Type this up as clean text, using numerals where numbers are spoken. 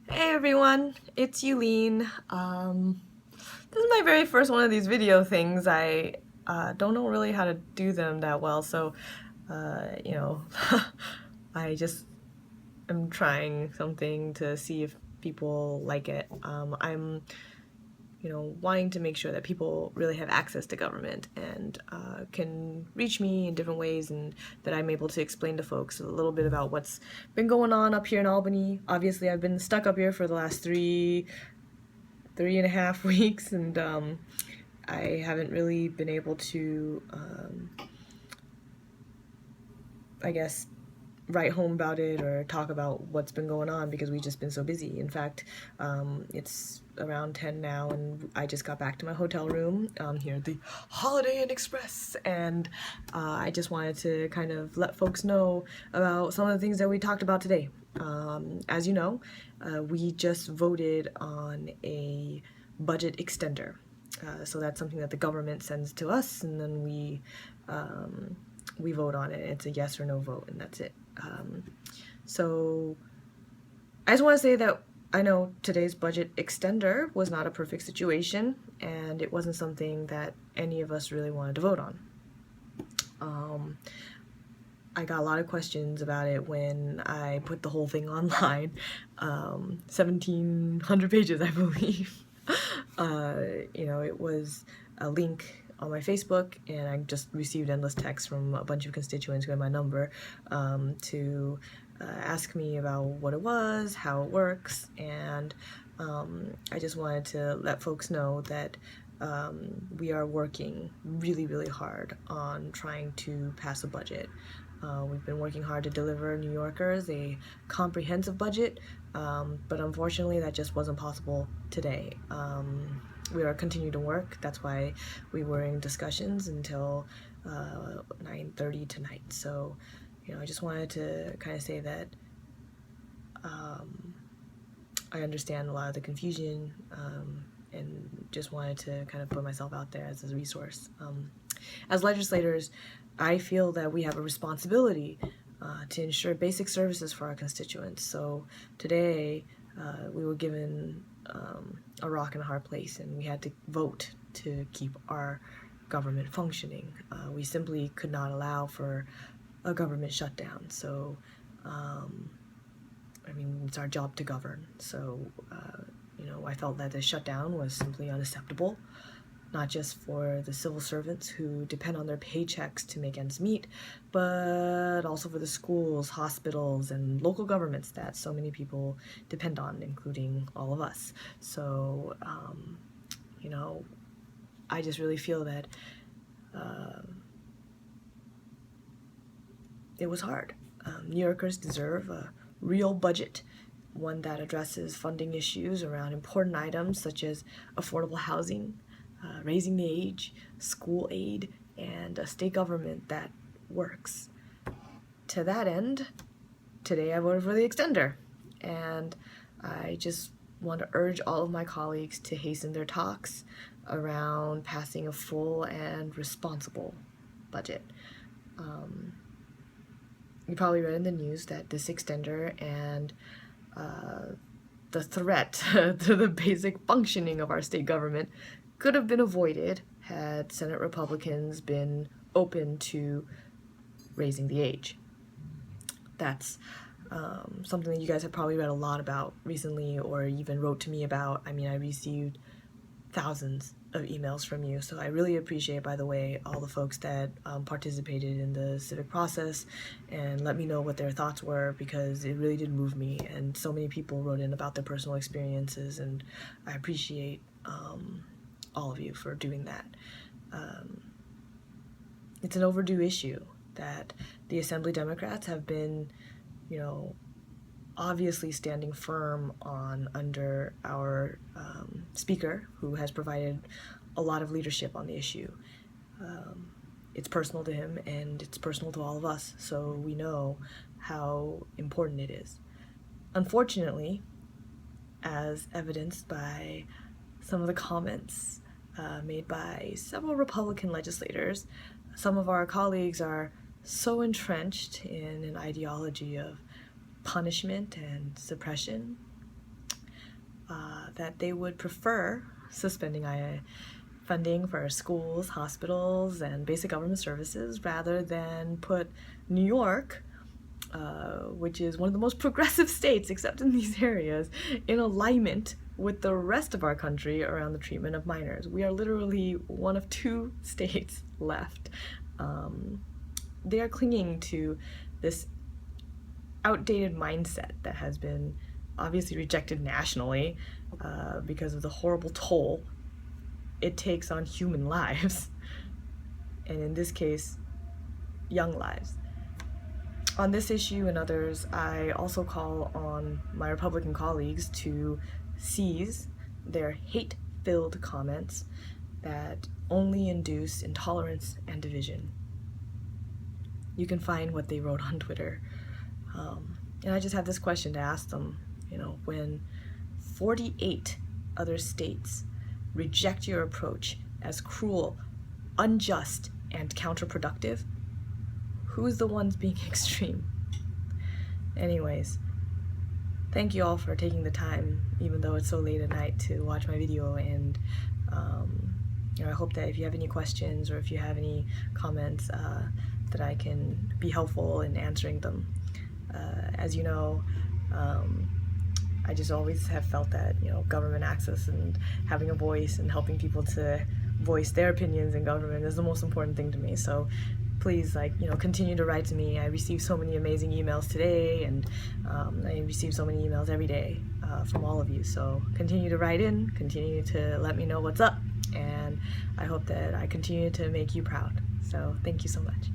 Hey everyone, it's Yuh-Line. This is my very first one of these video things. I don't know really how to do them that well, so you know, I just am trying something to see if people like it. I'm wanting to make sure that people really have access to government and can reach me in different ways, and that I'm able to explain to folks a little bit about what's been going on up here in Albany. Obviously, I've been stuck up here for the last three and a half weeks, and I haven't really been able to, I guess, write home about it or talk about what's been going on because we've just been so busy. In fact, it's around 10 now, and I just got back to my hotel room here at the Holiday Inn Express, and I just wanted to kind of let folks know about some of the things that we talked about today. As you know, we just voted on a budget extender. So that's something that the government sends to us, and then we vote on it. It's a yes or no vote, and that's it. So I just want to say that I know today's budget extender was not a perfect situation, and it wasn't something that any of us really wanted to vote on. I got a lot of questions about it when I put the whole thing online. 1,700 pages, I believe. It was a link on my Facebook, and I just received endless texts from a bunch of constituents who had my number to ask me about what it was, how it works, and I just wanted to let folks know that we are working really, really hard on trying to pass a budget. We've been working hard to deliver New Yorkers a comprehensive budget, but unfortunately that just wasn't possible today. We are continuing to work. That's why we were in discussions until 9:30 tonight. So, I just wanted to kind of say that I understand a lot of the confusion, and just wanted to kind of put myself out there as a resource. As legislators, I feel that we have a responsibility to ensure basic services for our constituents. So today we were given a rock and a hard place, and we had to vote to keep our government functioning. We simply could not allow for a government shutdown. So, it's our job to govern. So, I felt that the shutdown was simply unacceptable, not just for the civil servants who depend on their paychecks to make ends meet, but also for the schools, hospitals, and local governments that so many people depend on, including all of us. So, I just really feel that it was hard. New Yorkers deserve a real budget, one that addresses funding issues around important items such as affordable housing, raising the age, school aid, and a state government that works. To that end, today I voted for the extender, and I just want to urge all of my colleagues to hasten their talks around passing a full and responsible budget. You probably read in the news that this extender and the threat to the basic functioning of our state government could have been avoided had Senate Republicans been open to raising the age. That's something that you guys have probably read a lot about recently, or even wrote to me about. I received thousands of emails from you, so I really appreciate, by the way, all the folks that participated in the civic process and let me know what their thoughts were, because it really did move me, and so many people wrote in about their personal experiences, and I appreciate all of you for doing that. It's an overdue issue that the Assembly Democrats have been, obviously standing firm on under our Speaker, who has provided a lot of leadership on the issue. It's personal to him, and it's personal to all of us, so we know how important it is. Unfortunately, as evidenced by some of the comments made by several Republican legislators, some of our colleagues are so entrenched in an ideology of punishment and suppression that they would prefer suspending funding for schools, hospitals, and basic government services rather than put New York, which is one of the most progressive states except in these areas, in alignment with the rest of our country around the treatment of minors. We are literally one of 2 states left. They are clinging to this outdated mindset that has been obviously rejected nationally because of the horrible toll it takes on human lives, and in this case, young lives. On this issue and others, I also call on my Republican colleagues to cease their hate-filled comments that only induce intolerance and division. You can find what they wrote on Twitter. And I just have this question to ask them, when 48 other states reject your approach as cruel, unjust, and counterproductive, who's the ones being extreme? Anyways, thank you all for taking the time, even though it's so late at night, to watch my video, and I hope that if you have any questions or if you have any comments, that I can be helpful in answering them. As you know, I just always have felt that, government access and having a voice and helping people to voice their opinions in government is the most important thing to me. So please, continue to write to me. I receive so many amazing emails today, and I receive so many emails every day from all of you. So continue to write in, continue to let me know what's up, and I hope that I continue to make you proud. So thank you so much.